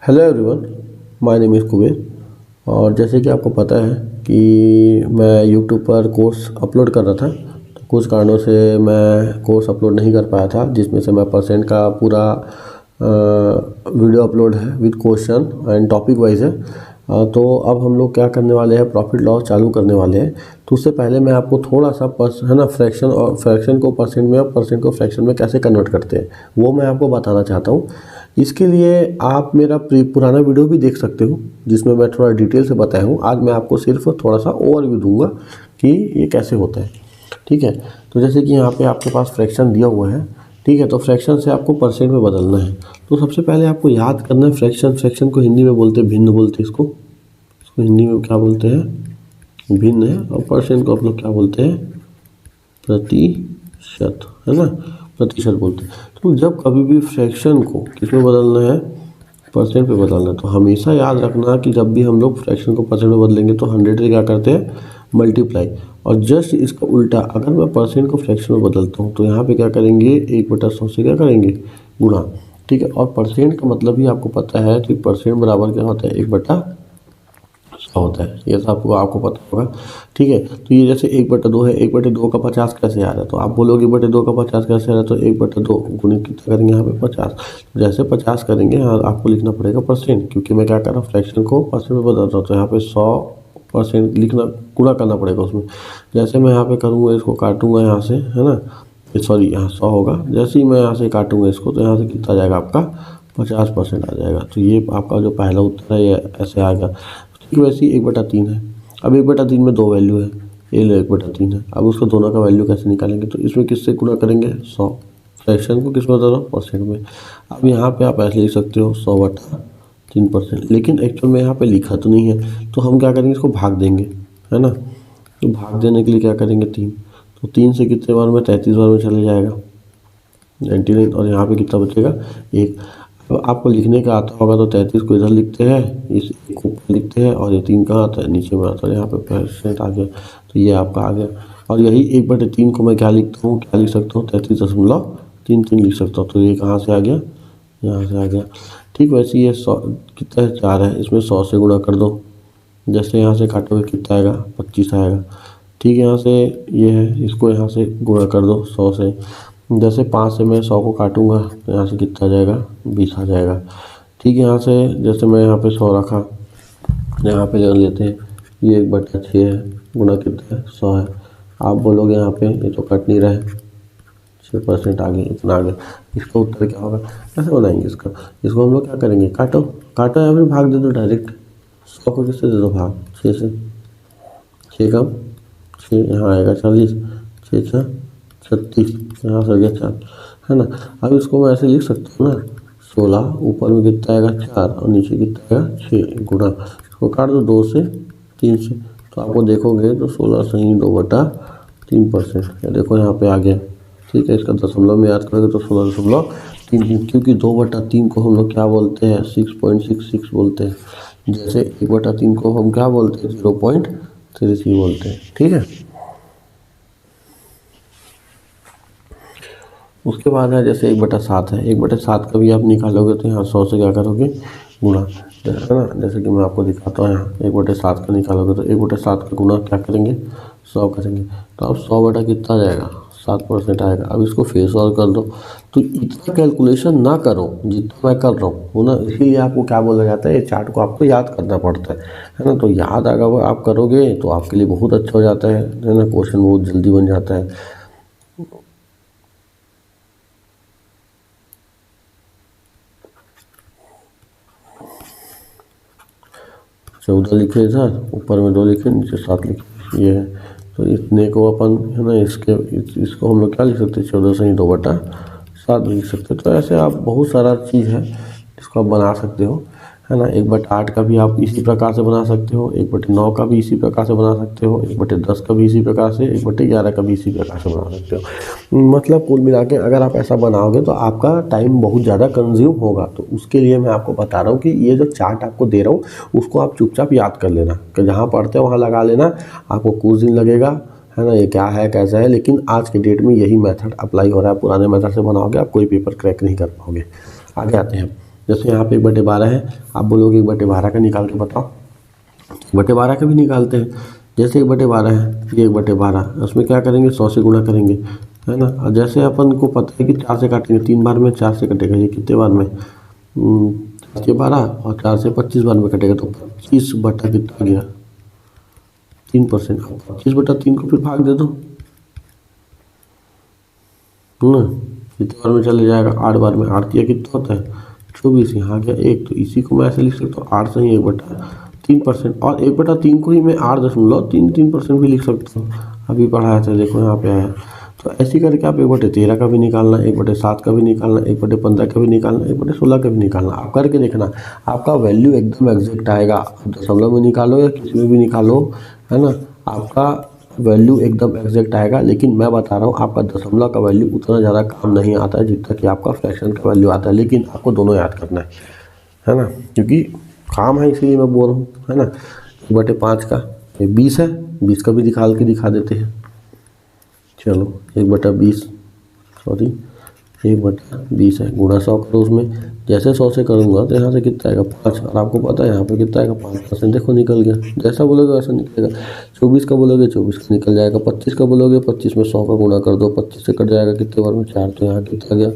Hello everyone, my name is Kuber. और जैसे कि आपको पता है कि मैं यूट्यूब पर कोर्स अपलोड कर रहा था, तो कुछ कारणों से मैं कोर्स अपलोड नहीं कर पाया था, जिसमें से मैं परसेंट का पूरा वीडियो अपलोड है with question and topic wise है। तो अब हम लोग क्या करने वाले हैं, प्रॉफिट लॉस चालू करने वाले हैं। तो उससे पहले मैं आपको थोड़ा सा फ्रैक्शन और फ्रैक्शन को परसेंट में और परसेंट को फ्रैक्शन में कैसे कन्वर्ट करते हैं वो मैं आपको बताना चाहता हूँ। इसके लिए आप मेरा पुराना वीडियो भी देख सकते हो, जिसमें मैं थोड़ा डिटेल से बताया हूँ। आज मैं आपको सिर्फ थोड़ा सा ओवरव्यू दूंगा कि ये कैसे होता है, ठीक है। तो जैसे कि यहाँ पे आपके पास फ्रैक्शन दिया हुआ है, ठीक है। तो फ्रैक्शन से आपको परसेंट में बदलना है। तो सबसे पहले आपको याद करना है फ्रैक्शन को हिंदी में बोलते हैं भिन्न, बोलते हैं इसको हिंदी में क्या बोलते हैं, भिन्न है। और परसेंट को आप लोग क्या बोलते हैं, प्रतिशत, है ना, प्रतिशत बोलते हैं। तो जब कभी भी फ्रैक्शन को किसमें बदलना है, परसेंट पे बदलना है, तो हमेशा याद रखना कि जब भी हम लोग फ्रैक्शन को परसेंट में बदलेंगे तो 100 से क्या करते हैं, मल्टीप्लाई। और जस्ट इसका उल्टा, अगर मैं परसेंट को फ्रैक्शन में बदलता हूँ तो यहाँ पे क्या करेंगे, 1/100 से क्या करेंगे, गुणा, ठीक है। और परसेंट का मतलब ही आपको पता है कि परसेंट बराबर क्या होता है, 1/100 होता है। ये सब आपको पता होगा, ठीक है। तो ये जैसे 1/2 है, 1/2 का 50 कैसे आ रहा है, तो आप बोलोगे 1/2 का 50 कैसे आ रहा है, तो 1/2 गुणित कितना करेंगे यहाँ पे 50। जैसे 50 करेंगे यहाँ आपको लिखना पड़ेगा परसेंट, क्योंकि मैं क्या कर रहा हूँ, फ्रैक्शन को परसेंट में बदल रहा हूँ। तो यहाँ पे 100% लिखना, गुणा करना पड़ेगा उसमें। जैसे मैं यहाँ पे करूँगा, इसको काटूंगा यहाँ से, है ना, सॉरी यहाँ 100 होगा। जैसे ही मैं यहाँ से काटूंगा इसको, तो यहाँ से कितना आ जाएगा, आपका 50% आ जाएगा। तो ये आपका जो पहला उत्तर है ये ऐसे आएगा। ठीक, वैसे ही 1/3 है। अब 1/3 में 2 वैल्यू है, ये 1/3 है। अब उसको दोनों का वैल्यू कैसे निकालेंगे, तो इसमें किससे गुणा करेंगे, 100। फ्रैक्शन को किस में बता रहा हूँ, परसेंट में। अब यहाँ पे आप ऐसे लिख सकते हो 100/3%, लेकिन एक्चुअल में यहाँ पे लिखा तो नहीं है, तो हम क्या करेंगे, इसको भाग देंगे, है ना। तो भाग देने के लिए क्या करेंगे, 3। तो 3 से कितने बार में, 33 बार में चले जाएगा 99। और यहाँ पे कितना बचेगा, 1। तो आपको लिखने का आता होगा तो 33 को इधर लिखते हैं, इस को ऊपर लिखते हैं, और ये 3 कहाँ आता है, नीचे में आता है। यहाँ पे परसेंट आ गया, तो ये आपका आ गया। और यही 1/3 को मैं क्या लिखता हूँ, क्या लिख सकता हूँ, 33.33 लिख सकता हूँ। तो ये कहाँ से आ गया, यहाँ से आ गया, ठीक। वैसे ये 100 कितना है, 4 है, इसमें 100 से गुणा कर दो। जैसे यहाँ से काटोगे कितना आएगा, 25 आएगा, ठीक है। यहाँ से ये है, इसको यहाँ से गुणा कर दो 100 से। जैसे 5 से मैं 100 को काटूंगा तो यहाँ से कितना आ जाएगा, 20 आ जाएगा, ठीक है। यहाँ से जैसे मैं यहाँ पे 100 रखा, यहाँ पे ले लेते हैं, ये 1/6 है, गुणा कितना है, 100 है। आप बोलोगे यहाँ पे ये तो कट नहीं रहा है, 6% आ गया, इतना आ गया। इसका उत्तर क्या होगा, कैसे बनाएंगे इसको हम लोग क्या करेंगे, काटो काटो या फिर भाग दे दो डायरेक्ट। 100 को किससे दे दो, भाग 6 से, 6 कम 6, यहाँ आएगा 40, 6 36, यहाँ से आ गया 4, है ना। अब इसको मैं ऐसे लिख सकता हूँ ना, 16 ऊपर में कितना आएगा, 4, और नीचे कितना आएगा, 6, गुणा। इसको काट दो 2 से 3 से, तो आपको देखोगे तो 16 सही 2/3%। या देखो यहाँ पे आ गया, ठीक है। इसका दशमलव में याद करोगे तो 16.33, क्योंकि 2/3 को हम लोग क्या बोलते हैं, 6.66 बोलते हैं। जैसे 1/3 को हम क्या बोलते हैं, 0.33 बोलते हैं, ठीक है। उसके बाद है जैसे 1/7 है, 1/7 का भी आप निकालोगे तो यहाँ 100 से क्या करोगे, गुणा, है ना। जैसे कि मैं आपको दिखाता हूँ, यहाँ 1/7 का निकालोगे तो 1/7 का गुणा क्या करेंगे, 100 करेंगे। तो अब 100 बटा कितना जाएगा, 7% आएगा। अब इसको फिर सॉल्व कर दो। तो इतना कैलकुलेशन ना करो जितना मैं कर रहा हूँ ना, इसीलिए आपको क्या बोला जाता है, ये चार्ट को आपको याद करना पड़ता है ना। तो याद अगर आप करोगे तो आपके लिए बहुत अच्छा हो जाता है ना, क्वेश्चन बहुत जल्दी बन जाता है। 14 लिखे इधर, ऊपर में 2 लिखे, नीचे 7 लिखे, ये है। तो इतने को अपन, है ना, इसको हम लोग क्या लिख सकते हैं, 14 से ही 2/7 लिख सकते हैं। तो ऐसे आप बहुत सारा चीज़ है जिसको आप बना सकते हो, है ना। 1/8 का भी आप इसी प्रकार से बना सकते हो, 1/9 का भी इसी प्रकार से बना सकते हो, 1/10 का भी इसी प्रकार से, 1/11 का भी इसी प्रकार से बना सकते हो। मतलब कुल मिला के अगर आप ऐसा बनाओगे तो आपका टाइम बहुत ज़्यादा कंज्यूम होगा। तो उसके लिए मैं आपको बता रहा हूँ कि ये जो चार्ट आपको दे रहा हूँ उसको आप चुपचाप याद कर लेना, कि जहाँ पढ़ते हो वहाँ लगा लेना। आपको कुछ दिन लगेगा, है ना, ये क्या है कैसा है, लेकिन आज के डेट में यही मेथड अप्लाई हो रहा है। पुराने मेथड से बनाओगे आप कोई पेपर क्रैक नहीं कर पाओगे। आगे आते हैं, जैसे यहाँ पे 1/12 है, आप बोलोगे 1/12 का निकाल के बताओ, 1/12 का भी निकालते हैं। जैसे 1/12 है, ये 1/12, उसमें क्या करेंगे 100 से गुणा करेंगे, है ना। और जैसे अपन को पता है कि 4 से काटेंगे, 3 बार में 4 से कटेगा, ये कितने बार में 4 से 12 और 4 से 25 बार में कटेगा, तो 25 बटा कितना गया 3%। 25/3 को फिर भाग दे दो ना, कितने बार में चले जाएगा 8 बार में। 8 किया कितना होता है 24, यहाँ गया 1, तो इसी को मैं ऐसे लिख सकता हूँ 8 सही 1/3%, और 1/3 को ही मैं 8.33% भी लिख सकता हूँ, अभी पढ़ाया था देखो यहाँ पे आया। तो ऐसे करके आप 1/13 का भी निकालना, 1/7 का भी निकालना, 1/15 का भी निकालना, 1/16 का भी निकालना, आप करके देखना आपका वैल्यू एकदम एग्जैक्ट आएगा। दशमलव में निकालो या किसी में भी निकालो, है ना, आपका वैल्यू एकदम एग्जैक्ट आएगा। लेकिन मैं बता रहा हूँ आपका दशमलव का वैल्यू उतना ज़्यादा काम नहीं आता है जितना कि आपका फ्रैक्शन का वैल्यू आता है, लेकिन आपको दोनों याद करना है ना, क्योंकि काम है इसीलिए मैं बोल रहा हूँ, है ना। 1/5 का ये 20 है, 20 का भी निकाल के दिखा देते हैं। चलो 1/20 सॉरी 1/20 है, गुणा 100 करो उसमें। जैसे 100 से करूँगा तो यहाँ से कितना आएगा 5, और आपको पता है यहाँ पे कितना आएगा 5%, देखो निकल गया। जैसा बोलोगे वैसा निकलेगा। 24 का बोलोगे 24 का निकल जाएगा। 25 का बोलोगे 25 में 100 का गुणा कर दो, 25 से कट जाएगा कितने बार में 4, तो यहाँ कितना गया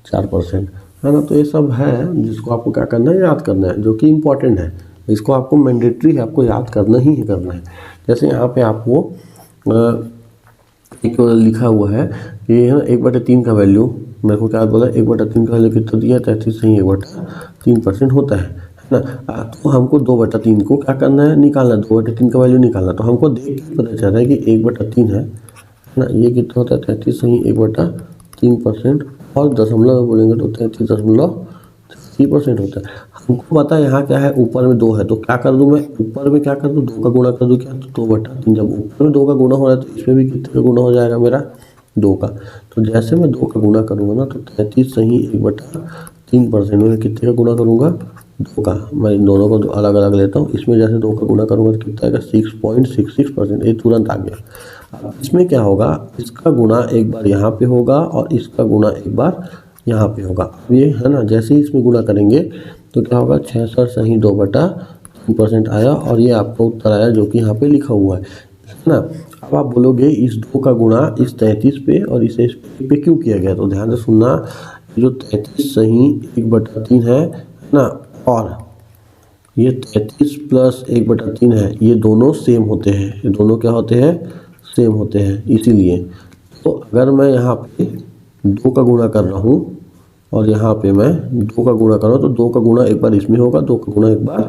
4%, है ना। तो ये सब है जिसको आपको क्या करना है, याद करना है, जो कि इम्पोर्टेंट है। इसको आपको मैंडेटरी है, आपको याद करना ही करना है। जैसे यहाँ पे आपको एक लिखा हुआ है कि है ना 1/3 का वैल्यू, मेरे को क्या बोला 1/3 का वैल्यू कितना दिया 33 सही 1/3% होता है ना। तो हमको 2/3 को क्या करना है, निकालना, 2/3 का वैल्यू निकालना। तो हमको देख के पता चल रहा है कि 1/3 है ना, ये कितना होता है 33 सही 1/3%, और दशमलव में बोलेंगे तो 33.3% होता है। हमको पता है यहाँ क्या है, ऊपर में 2 है, तो क्या कर दूँ मैं, ऊपर में क्या कर दूँ 2 का गुणा कर दूँ, क्या तो 2/3। जब ऊपर में 2 का गुणा हो रहा है तो इसमें भी कितने का गुणा हो जाएगा मेरा 2 का। तो जैसे मैं 2 का गुणा करूँगा ना, तो 33 सही 1/3% में कितने का गुणा करूँगा 2 का। मैं दोनों को अलग अलग लेता हूँ। इसमें जैसे 2 का गुणा करूँगा तो कितना आएगा 6.66%, ये तुरंत आ गया। इसमें क्या होगा, इसका गुणा एक बार यहाँ पे होगा और इसका गुणा एक बार यहाँ पे होगा। अब ये है ना, जैसे ही इसमें गुणा करेंगे तो क्या होगा 66 सही 2/3% आया, और ये आपका उत्तर आया जो कि यहाँ पे लिखा हुआ है ना। अब आप बोलोगे इस 2 का गुणा इस 33 पे और इस पे क्यों किया गया, तो ध्यान से सुनना, जो 33 सही 1/3 है ना, और ये 33 प्लस 1/3 है, ये दोनों सेम होते हैं। ये दोनों क्या होते हैं, सेम होते हैं। इसीलिए तो अगर मैं यहाँ पे 2 का गुणा कर रहा हूँ और यहाँ पे मैं 2 का गुणा कर रहा हूँ, तो 2 का गुणा एक बार इसमें होगा, 2 का गुणा एक बार,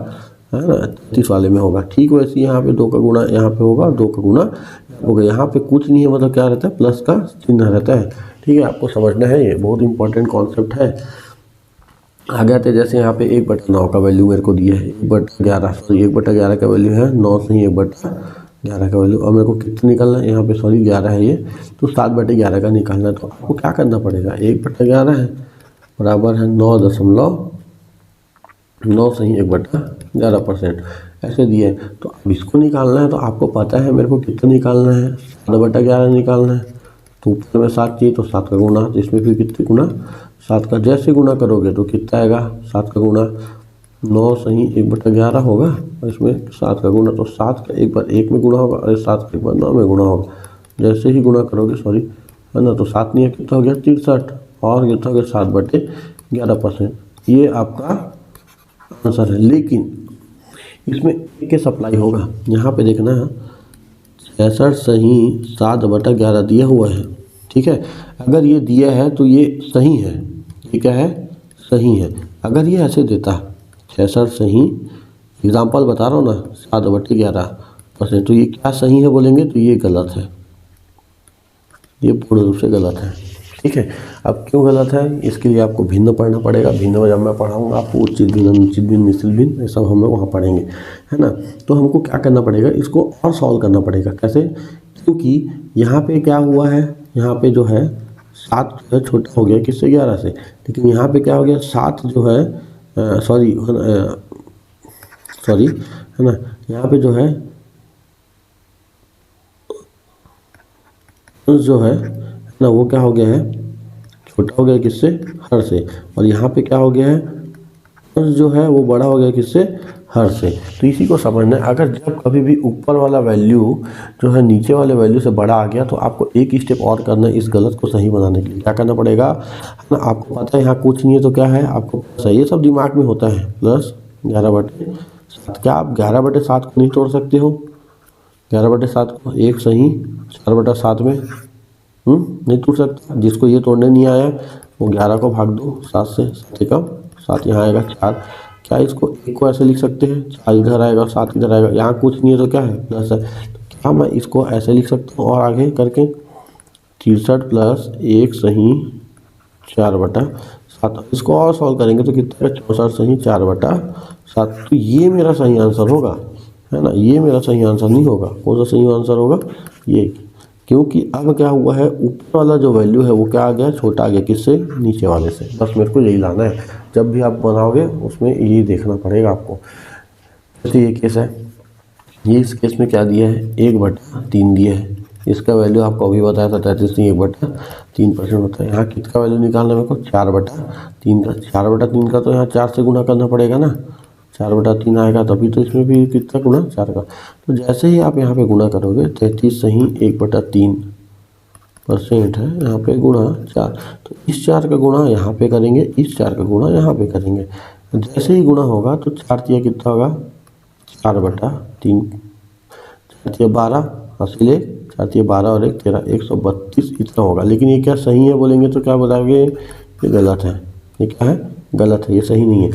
है ना, 33 वाले में होगा। ठीक वैसे यहाँ पे 2 का गुणा यहाँ पे होगा और 2 का गुणा होगा। यहाँ पे कुछ नहीं है, मतलब क्या रहता है, प्लस का चिन्ह रहता है। ठीक है, आपको समझना है, ये बहुत इंपॉर्टेंट कॉन्सेप्ट है। आगे आते जैसे यहाँ पे 1/9 का वैल्यू मेरे को दिया है 1/11, सॉरी 1/11 का वैल्यू है 9 सही 1/11 का वैल्यू, और मेरे को कितना निकालना है, यहाँ पे सॉरी 11 है ये, तो 7/11 का निकालना है। तो आपको क्या करना पड़ेगा, 1/11 है बराबर है 9.9 सही 1/11%, ऐसे दिए है। तो अब इसको निकालना है, तो आपको पता है मेरे को कितना निकालना है, 7/11 निकालना है। तो ऊपर में 7 चाहिए तो 7 का गुणा, तो इसमें फिर कितने गुणा 7 का, जैसे गुणा करोगे तो कितना आएगा 7 का गुणा 9 सही 1/11 होगा, और इसमें 7 का गुणा, तो 7 का एक बार 1 में गुणा होगा और 7 का एक बार 9 में गुणा होगा। जैसे ही गुणा करोगे सॉरी, है ना, तो 7 नहीं है, कितना हो गया 63, और कितना हो गया 7/11%। ये आपका आंसर है। लेकिन इसमें एक के सप्लाई होगा, यहाँ पे देखना है 66 सही 7/11 दिया हुआ है। ठीक है, अगर ये दिया है तो ये सही है, ये क्या है, सही है। अगर ये ऐसे देता 66 सही, एग्जाम्पल बता रहा हूँ ना 7/11%, तो ये क्या सही है बोलेंगे, तो ये गलत है, ये पूर्ण रूप से गलत है। ठीक है, अब क्यों गलत है, इसके लिए आपको भिन्न पढ़ना पड़ेगा। भिन्न में जब मैं पढ़ाऊँगा आपको उचित भिन्न, अनुचित भिन्न, मिश्रित भिन्न, ये सब हम लोग वहाँ पढ़ेंगे, है ना। तो हमको क्या करना पड़ेगा, इसको और सॉल्व करना पड़ेगा। कैसे, क्योंकि यहाँ पे क्या हुआ है, यहाँ पे जो है 7 जो है छोटा हो गया किससे 11 से, लेकिन यहाँ पे क्या हो गया 7 जो है सॉरी है ना, यहाँ पे जो है ना वो क्या हो गया है, छोटा हो गया किससे, हर से, और यहाँ पे क्या हो गया है अंश जो है वो बड़ा हो गया किससे, हर से। तो इसी को समझना है, अगर जब कभी भी ऊपर वाला वैल्यू जो है नीचे वाले वैल्यू से बड़ा आ गया तो आपको एक स्टेप और करना है इस गलत को सही बनाने के लिए। क्या करना पड़ेगा, है ना, आपको पता है यहाँ कुछ नहीं है तो क्या है, आपको सही ये सब दिमाग में होता है, प्लस 11/7। क्या आप 11/7 को नहीं तोड़ सकते हो, 11/7 को एक सही 4/7 में नहीं टूट सकता। जिसको ये तोड़ने नहीं आया वो 11 को भाग दो 7 से, 7 एकम 7, यहाँ आएगा 4। क्या इसको एक को ऐसे लिख सकते हैं, 4 इधर आएगा 7 इधर आएगा, यहाँ कुछ नहीं है तो क्या है, प्लस है। तो क्या मैं इसको ऐसे लिख सकता हूँ और आगे करके 63 प्लस 1 सही 4/7। इसको और सॉल्व करेंगे तो कितना है, 64 सही 4/7। तो ये मेरा सही आंसर होगा, है ना, ये मेरा सही आंसर नहीं होगा। कौन सा सही आंसर होगा, ये, क्योंकि अब क्या हुआ है, ऊपर वाला जो वैल्यू है वो क्या आ गया, छोटा आ गया किससे, नीचे वाले से। बस मेरे को यही लाना है, जब भी आप बनाओगे उसमें यही देखना पड़ेगा आपको। जैसे ये केस है, ये इस केस में क्या दिया है, 1/3 दिया है। इसका वैल्यू आपको अभी बताया था 33 नहीं 1/3% होता है। यहाँ किसका वैल्यू निकालना है मेरे को, 4/3 का। 4/3 का तो यहाँ 4 से गुना करना पड़ेगा ना, 4/3 आएगा तभी तो इसमें भी कितना गुना 4 का। तो जैसे ही आप यहाँ पे गुना करोगे 33 सही 1/3% है, यहाँ पे गुना 4। तो इस 4 का गुना यहाँ पे करेंगे, इस 4 का गुना यहाँ पे करेंगे। जैसे ही गुना होगा तो 4 तिया कितना होगा, 4/3, 4 तिया 12, हासिल 4 तिया 12 और 1 13, 132 इतना होगा। लेकिन ये क्या सही है बोलेंगे तो क्या बताओगे, ये गलत है। ये क्या है, गलत है, ये सही नहीं है।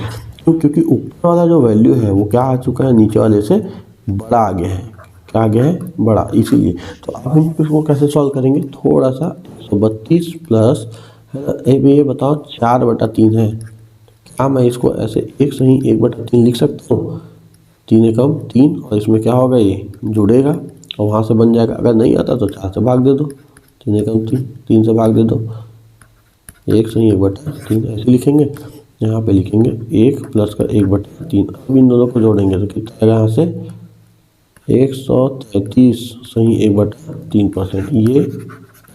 क्योंकि ऊपर वाला जो वैल्यू है वो क्या आ चुका है, नीचे वाले से बड़ा आ गया है। क्या आ गया है, बड़ा, इसीलिए। तो अब हम इसको कैसे सॉल्व करेंगे, थोड़ा सा 132 प्लस, है ना, ये बताओ 4/3 है। क्या मैं इसको ऐसे एक सही 1/3 लिख सकता हूँ, 3 एकम 3, और इसमें क्या होगा, ये जुड़ेगा और वहाँ से बन जाएगा। अगर नहीं आता तो 4 से भाग दे दो, 3 एकम 3, 3 से भाग दे दो, एक सही 1/3 ऐसे लिखेंगे। यहाँ पे लिखेंगे 1 प्लस का 1/3। अब इन दोनों को जोड़ेंगे तो कितना आएगा, यहाँ से 133 सही 1/3%। ये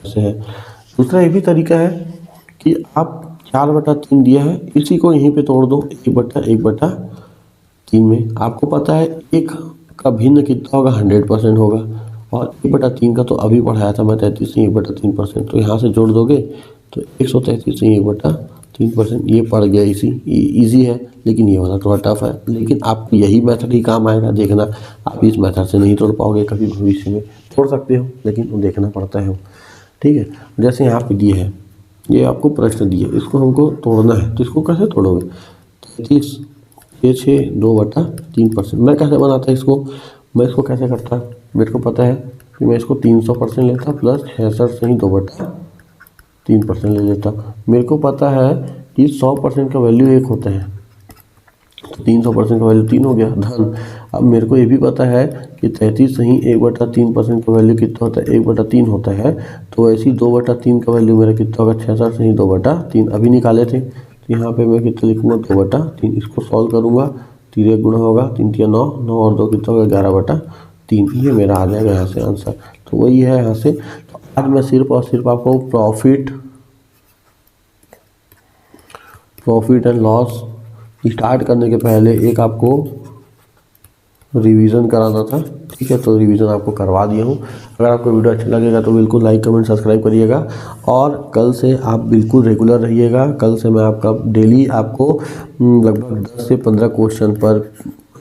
ऐसे है। दूसरा ये भी तरीका है कि आप 4/3 दिया है, इसी को यहीं पे तोड़ दो 1/3 में। आपको पता है 1 का भिन्न कितना होगा, 100% होगा, और 1/3 का तो अभी पढ़ाया था मैं 33 से 1/3%। तो यहाँ से जोड़ दोगे तो 133 से 1/3%। ये पड़ गया, इजी है, लेकिन ये वाला थोड़ा टफ है। लेकिन आपको यही मेथड ही काम आएगा, देखना। आप इस मेथड से नहीं तोड़ पाओगे कभी भविष्य में, तोड़ सकते हो लेकिन वो देखना पड़ता है, ठीक है। जैसे यहाँ पे दिए है, ये आपको प्रश्न दिए, इसको हमको तोड़ना है। तो इसको कैसे तोड़ोगे, 33 6 2/3%। मैं कैसे बनाता इसको, मैं इसको कैसे करता, मेरे को पता है कि मैं इसको 300% लेता प्लस 66 सही 2/3% ले लेता। मेरे को पता है कि 100% का वैल्यू 1 होता है, तो 300% का वैल्यू 3 हो गया, धन। अब मेरे को ये भी पता है कि 33 सही 1/3% का वैल्यू कितना होता है, 1/3 होता है। तो ऐसे ही 2/3 का वैल्यू मेरा कितना होगा, 66 सही 2/3 अभी निकाले थे। तो यहाँ पे मैं कितना लिखूँगा, 2/3। इसको सॉल्व करूँगा, 3 गुना होगा, 3 तिया 9, 9 और 2 कितना होगा, 11/3। ये मेरा आ जाएगा यहाँ से आंसर। तो वही है यहाँ से। तो आज मैं सिर्फ और सिर्फ आपको प्रॉफिट एंड लॉस स्टार्ट करने के पहले एक आपको रिवीजन कराना था, ठीक है। तो रिवीजन आपको करवा दिया हूँ। अगर आपको वीडियो अच्छा लगेगा तो बिल्कुल लाइक कमेंट सब्सक्राइब करिएगा, और कल से आप बिल्कुल रेगुलर रहिएगा। कल से मैं आपका डेली आपको लगभग 10 से 15 क्वेश्चन पर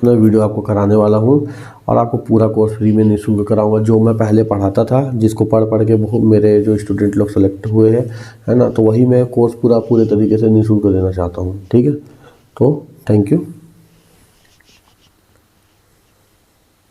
मैं वीडियो आपको कराने वाला हूँ, और आपको पूरा कोर्स फ्री में निःशुल्क कराऊंगा। जो मैं पहले पढ़ाता था, जिसको पढ़ के बहुत मेरे जो स्टूडेंट लोग सेलेक्ट हुए हैं, है ना, तो वही मैं कोर्स पूरे तरीके से निःशुल्क देना चाहता हूँ, ठीक है। तो थैंक यू।